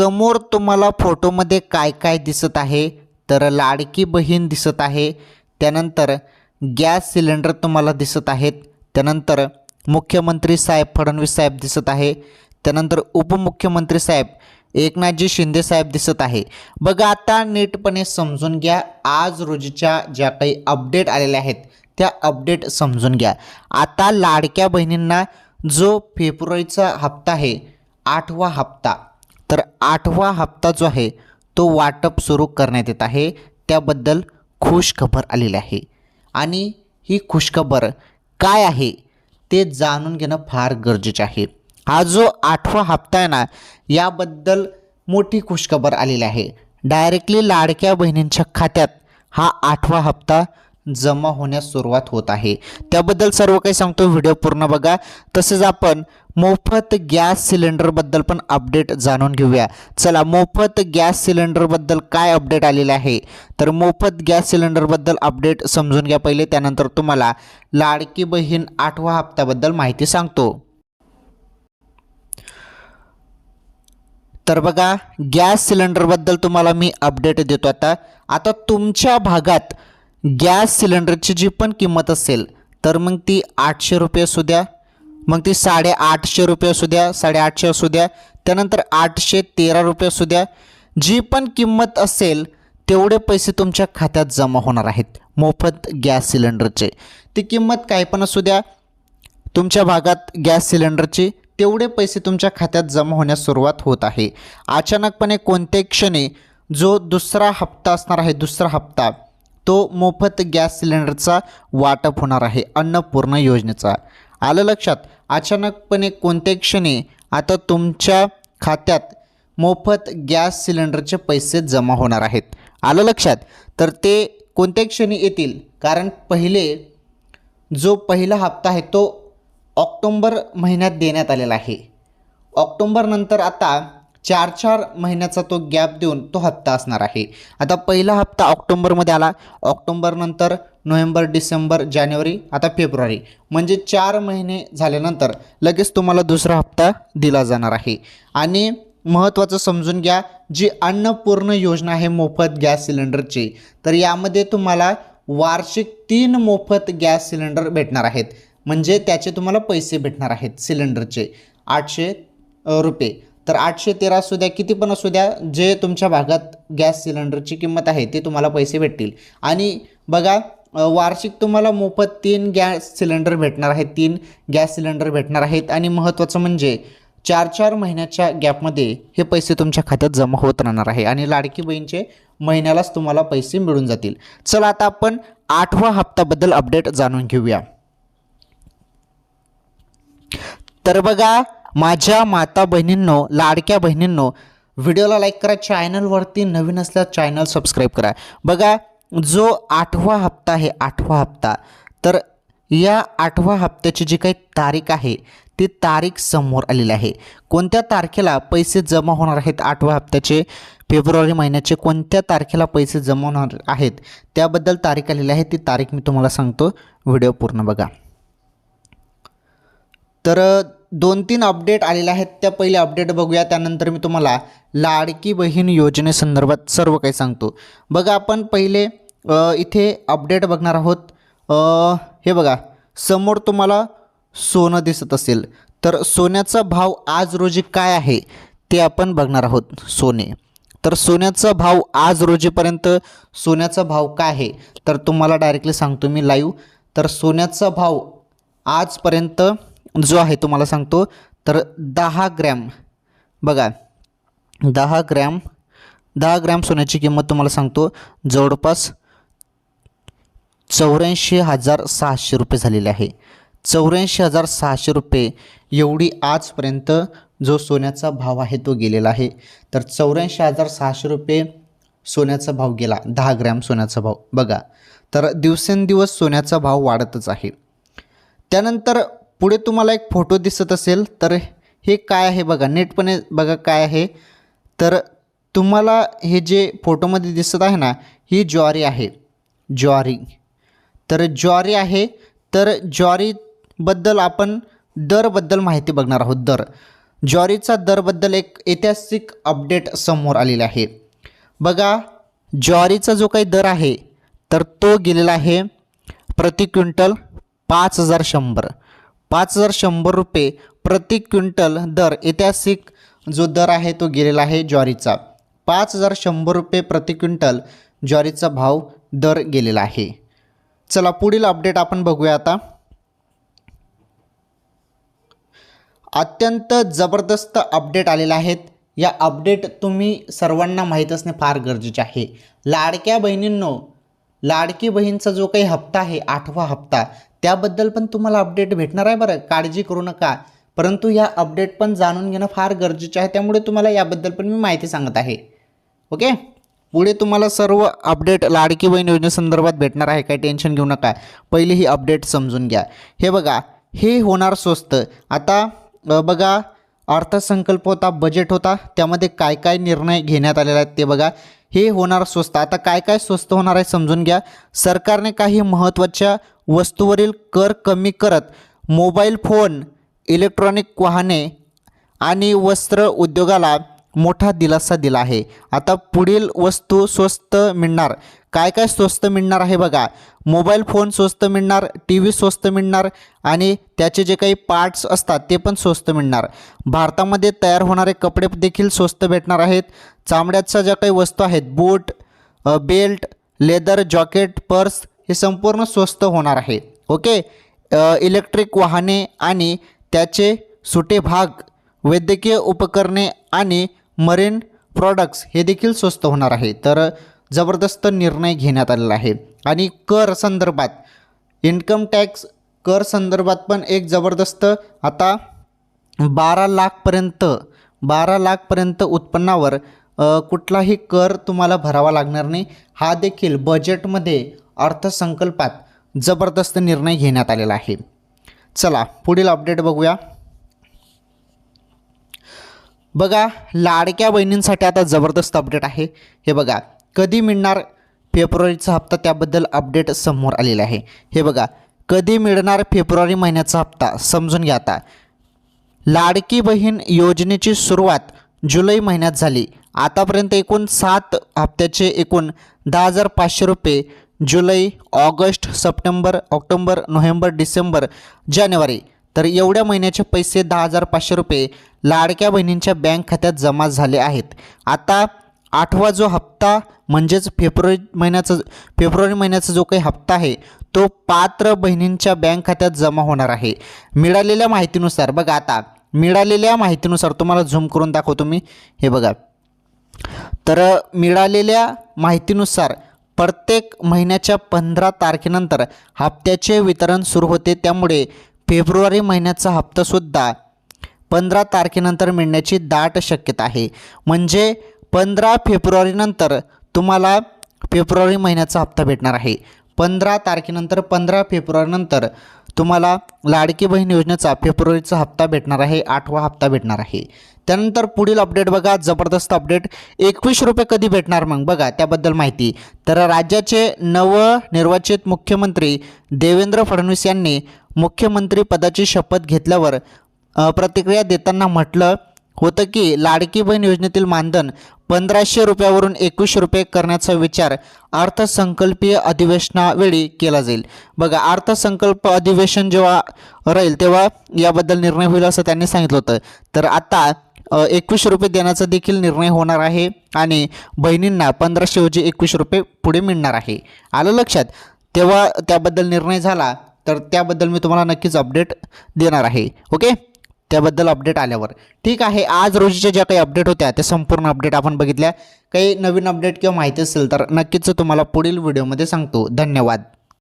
समोर तुम्हाला फोटोमध्ये काय काय दिसत आहे तर लाडकी बहीण दिसत आहे, त्यानंतर गॅस सिलेंडर तुम्हाला दिसत आहेत, त्यानंतर मुख्यमंत्री साहेब फडणवीस साहेब दिसत आहे, त्यानंतर उपमुख्यमंत्री साहेब एकनाथजी शिंदे साहेब दिसत आहे। बघा आता नीटपणे समजून घ्या, आज रोजीच्या ज्या काही अपडेट आलेल्या आहेत त्या अपडेट समजून घ्या। आता लाडक्या बहिणींना जो फेब्रुवारीचा हप्ता आहे 8वा हप्ता, तर 8वा हप्ता जो आहे तो वाटप सुरू करण्यात येत आहे, त्याबद्दल खुशखबर आलेली आहे। आणि ही खुशखबर काय आहे ते जाणून घेणं फार गरजेचे आहे। हा जो 8वा हप्ता आहे ना, याबद्दल मोठी खुशखबर आलेली आहे। डायरेक्टली लाडक्या बहिणींच्या खात्यात हा 8वा हप्ता जमा होण्यास सुरुवात होत आहे, त्याबद्दल सर्व काही सांगतो, व्हिडिओ पूर्ण बघा। तसेच आपण मोफत गॅस सिलेंडरबद्दल पण अपडेट जाणून घेऊया। चला, मोफत गॅस सिलेंडरबद्दल काय अपडेट आलेले आहे तर मोफत गॅस सिलेंडरबद्दल अपडेट समजून घ्या पहिले, त्यानंतर तुम्हाला लाडकी बहीण 8वा हप्त्याबद्दल माहिती सांगतो। तर बघा, गॅस सिलेंडरबद्दल तुम्हाला मी अपडेट देतो। आता तुमच्या भागात गॅस सिलेंडरची जी पण किंमत असेल तर मग ती 800 रुपये असू द्या, मग ती 850 रुपये असू द्या, 850 असू द्या, त्यानंतर 813 रुपये असू द्या, जी पण किंमत असेल तेवढे पैसे तुमच्या खात्यात जमा होणार आहेत मोफत गॅस सिलेंडरचे। ती किंमत काय पण असू द्या, तुमच्या भागात गॅस सिलेंडरची तेवढे पैसे तुमच्या खात्यात जमा होण्यास सुरुवात होत आहे। अचानकपणे कोणत्याही क्षणी जो दुसरा हप्ता असणार आहे, दुसरा हप्ता तो मोफत गॅस सिलेंडरचा वाटप होणार आहे, अन्नपूर्णा योजनेचा। आलं लक्षात? अचानकपणे कोणत्याही क्षणी आता तुमच्या खात्यात मोफत गॅस सिलेंडरचे पैसे जमा होणार आहेत। आलं लक्षात? तर ते कोणत्याही क्षणी येतील, कारण जो पहिला हप्ता आहे तो ऑक्टोंबर महिन्यात देण्यात आलेला आहे। ऑक्टोंबर नंतर आता 4 महिन्याचा तो गॅप देऊन तो हप्ता असणार आहे। आता पहिला हप्ता ऑक्टोंबरमध्ये आला, ऑक्टोंबर नंतर नोव्हेंबर, डिसेंबर, जानेवारी, आता फेब्रुवारी, म्हणजे 4 महिने झाल्यानंतर लगेच तुम्हाला दुसरा हप्ता दिला जाणार आहे। आणि महत्त्वाचं समजून घ्या, जी अन्नपूर्णा योजना आहे मोफत गॅस सिलेंडरची, तर यामध्ये तुम्हाला वार्षिक 3 मोफत गॅस सिलेंडर भेटणार आहेत, म्हणजे त्याचे तुम्हाला पैसे भेटणार आहेत सिलेंडरचे 800 रुपये। तर 813 असू द्या, किती पण असू द्या, जे तुमच्या भागात गॅस सिलेंडरची किंमत आहे ते तुम्हाला पैसे भेटतील। आणि बघा, वार्षिक तुम्हाला मोफत 3 गॅस सिलेंडर भेटणार आहेत, 3 गॅस सिलेंडर भेटणार आहेत। आणि महत्त्वाचं म्हणजे 4 महिन्याच्या गॅपमध्ये हे पैसे तुमच्या खात्यात जमा होत राहणार आहे आणि लाडकी बहीणचे महिन्यालाच तुम्हाला पैसे मिळून जातील। चला, आता आपण 8वा हप्त्याबद्दल अपडेट जाणून घेऊया। तर बघा, माझ्या माता बहिणींनो, लाडक्या बहिणींनो, व्हिडिओला लाईक करा, चॅनलवरती नवीन असल्यास चॅनल सबस्क्राईब करा। बघा, जो 8वा हप्ता आहे, 8वा हप्ता, तर या 8वा हप्त्याची जी काही तारीख आहे ती तारीख समोर आलेली आहे। कोणत्या तारखेला पैसे जमा होणार आहेत 8व्या हप्त्याचे, फेब्रुवारी महिन्याचे कोणत्या तारखेला पैसे जमा होणार आहेत त्याबद्दल तारीख आलेली आहे, ती तारीख मी तुम्हाला सांगतो, व्हिडिओ पूर्ण बघा। तर 2-3 अपडेट आलेले आहेत, त्या पहिले अपडेट बघूया, त्यानंतर मी तुम्हाला लाडकी बहीण योजनेसंदर्भात सर्व काही सांगतो। बघा, आपण पहिले इथे अपडेट बघणार आहोत। हे बघा, समोर तुम्हाला सोनं दिसत असेल, तर सोन्याचा भाव आज रोजी काय आहे ते आपण बघणार आहोत। सोने, तर सोन्याचा भाव आज रोजीपर्यंत सोन्याचा भाव काय आहे तर तुम्हाला डायरेक्टली सांगतो मी लाईव्ह। तर सोन्याचा भाव आजपर्यंत जो आहे तुम्हाला सांगतो, तर 10 ग्रॅम, बघा 10 ग्रॅम सोन्याची किंमत तुम्हाला सांगतो, जवळपास 84,600 रुपये झालेली आहे। 84,600 रुपये एवढी आजपर्यंत जो सोन्याचा भाव आहे तो गेलेला आहे। तर 84,600 रुपये सोन्याचा भाव गेला, 10 ग्रॅम सोन्याचा भाव। बघा, तर दिवसेंदिवस सोन्याचा भाव वाढतच आहे। त्यानंतर पुढे तुम्हाला एक फोटो दिसत असेल, तर हे काय आहे बघा, नीटपणे बघा काय आहे। तर तुम्हाला हे जे फोटोमध्ये दिसत आहे ना, ही ज्वारी आहे, ज्वारी। तर ज्वारी आहे, तर ज्वारीबद्दल आपण दरबद्दल माहिती बघणार आहोत। ज्वारीचा दरबद्दल एक ऐतिहासिक अपडेट समोर आलेला आहे. बघा, ज्वारीचा जो काही दर आहे तर तो गेलेला आहे प्रति क्विंटल 5,100 रुपये प्रति क्विंटल दर. ऐतिहासिक जो दर आहे तो गेलेला आहे ज्वारीचा. 5,100 रुपये प्रति क्विंटल ज्वारीचा भाव दर गेलेला आहे. चला पुढील अपडेट आपण बघूया आता. अत्यंत जबरदस्त अपडेट आलेला आहेत. या अपडेट तुम्ही सर्वांना माहीत असणे फार गरजेचे आहे. लाडक्या बहिणींनो, लाडकी बहीणचा जो काही हप्ता आहे 8वा हप्ता, त्याबद्दल पण तुम्हाला अपडेट भेटणार आहे बरं, काळजी करू नका. परंतु या अपडेट पण जाणून घेणं फार गरजेचे आहे, त्यामुळे तुम्हाला याबद्दल पण मी माहिती सांगत आहे. ओके, पुढे तुम्हाला सर्व अपडेट लाडकी बहीण योजनेसंदर्भात भेटणार आहे, काही टेन्शन घेऊ नका. पहिली ही अपडेट समजून घ्या. हे बघा, हे होणार स्वस्त. आता बघा, अर्थसंकल्प होता, बजेट होता, त्यामध्ये काय काय निर्णय घेण्यात आलेले आहेत ते बघा. हे होणार स्वस्त. आता काय काय स्वस्त होणार आहे समजून घ्या. सरकारने काही महत्त्वाच्या वस्तूवरील कर कमी करत मोबाईल फोन, इलेक्ट्रॉनिक वाहने आणि वस्त्र उद्योगाला मोठा दिलासा दिला आहे. आता पुढील वस्तू स्वस्त मिळणार. काय काय स्वस्त मिळणार आहे बघा. मोबाईल फोन स्वस्त मिळणार, टी व्ही स्वस्त मिळणार आणि त्याचे जे काही पार्ट्स असतात ते पण स्वस्त मिळणार. भारतामध्ये तयार होणारे कपडे देखील स्वस्त भेटणार आहेत. चामड्याच्या ज्या काही वस्तू आहेत, बूट, बेल्ट, लेदर जॉकेट, पर्स, हे संपूर्ण स्वस्त होणार आहे. ओके, इलेक्ट्रिक वाहने आणि त्याचे सुटे भाग, वैद्यकीय उपकरणे आणि मरीन प्रॉडक्ट्स हे देखील स्वस्त होणार आहे. तर जबरदस्त निर्णय घेण्यात आलेला आहे. आणि कर संदर्भात, इन्कम टॅक्स कर संदर्भात पण एक जबरदस्त, आता 12 लाखपर्यंत उत्पन्नावर कुठलाही कर तुम्हाला भरावा लागणार नाही. हा देखील बजेटमध्ये, अर्थसंकल्पात जबरदस्त निर्णय घेण्यात आलेला आहे. चला पुढील अपडेट बघूया. बघा, लाडक्या बहिणींसाठी आता जबरदस्त अपडेट आहे. हे बघा, कधी मिळणार फेब्रुवारीचा हप्ता, त्याबद्दल अपडेट समोर आलेला आहे. हे बघा, कधी मिळणार फेब्रुवारी महिन्याचा हप्ता समजून घ्या. आता लाडकी बहीण योजनेची सुरुवात जुलै महिन्यात झाली. आतापर्यंत एकूण 7 हप्त्याचे एकूण 10,500 रुपये जुलै, ऑगस्ट, सप्टेंबर, ऑक्टोबर, नोव्हेंबर, डिसेंबर, जानेवारी, तर एवढ्या महिन्याचे पैसे 10,500 रुपये लाडक्या बहिणींच्या बँक खात्यात जमा झाले आहेत. आता 8वा जो हप्ता म्हणजेच फेब्रुवारी महिन्याचा जो काही हप्ता आहे तो पात्र बहिणींच्या बँक खात्यात जमा होणार आहे. मिळालेल्या माहितीनुसार बघा, आता मिळालेल्या माहितीनुसार तुम्हाला झूम करून दाखवतो मी. हे बघा, तर मिळालेल्या माहितीनुसार प्रत्येक महिन्याच्या 15 तारखेनंतर हप्त्याचे वितरण सुरू होते. त्यामुळे फेब्रुवारी महिन्याचा हप्तासुद्धा 15 तारखेनंतर मिळण्याची दाट शक्यता आहे. म्हणजे 15 फेब्रुवारीनंतर तुम्हाला फेब्रुवारी महिन्याचा हप्ता भेटणार आहे. 15 तारखेनंतर, 15 फेब्रुवारीनंतर तुम्हाला लाडकी बहीण योजनेचा फेब्रुवारीचा हप्ता भेटणार आहे, 8वा हप्ता भेटणार आहे. त्यानंतर पुढील अपडेट बघा, जबरदस्त अपडेट. 21 रुपये कधी भेटणार मग बघा, त्याबद्दल माहिती. तर राज्याचे नवनिर्वाचित मुख्यमंत्री देवेंद्र फडणवीस यांनी मुख्यमंत्री पदाची शपथ घेतल्यावर प्रतिक्रिया देताना म्हटलं होतं की लाडकी बहीण योजनेतील मानधन 1,500 रुपयावरून 21 रुपये करण्याचा विचार अर्थसंकल्पीय अधिवेशनावेळी केला जाईल. बघा, अर्थसंकल्प अधिवेशन जेव्हा राहील तेव्हा याबद्दल निर्णय होईल असं त्यांनी सांगितलं होतं. तर आता 21 रुपये देण्याचा देखील निर्णय होणार आहे आणि बहिणींना 1,500 ऐवजी 21 रुपये पुढे मिळणार आहे. आलं लक्षात? तेव्हा त्याबद्दल निर्णय झाला तर त्याबद्दल मी तुम्हाला नक्कीच अपडेट देणार आहे. ओके, त्याबद्दल अपडेट आल्यावर. ठीक आहे, आज रोजीच्या ज्या काही अपडेट होत्या त्या संपूर्ण अपडेट आपण बघितल्या. काही नवीन अपडेट किंवा माहिती असेल तर नक्कीच तुम्हाला पुढील व्हिडिओमध्ये सांगतो. धन्यवाद.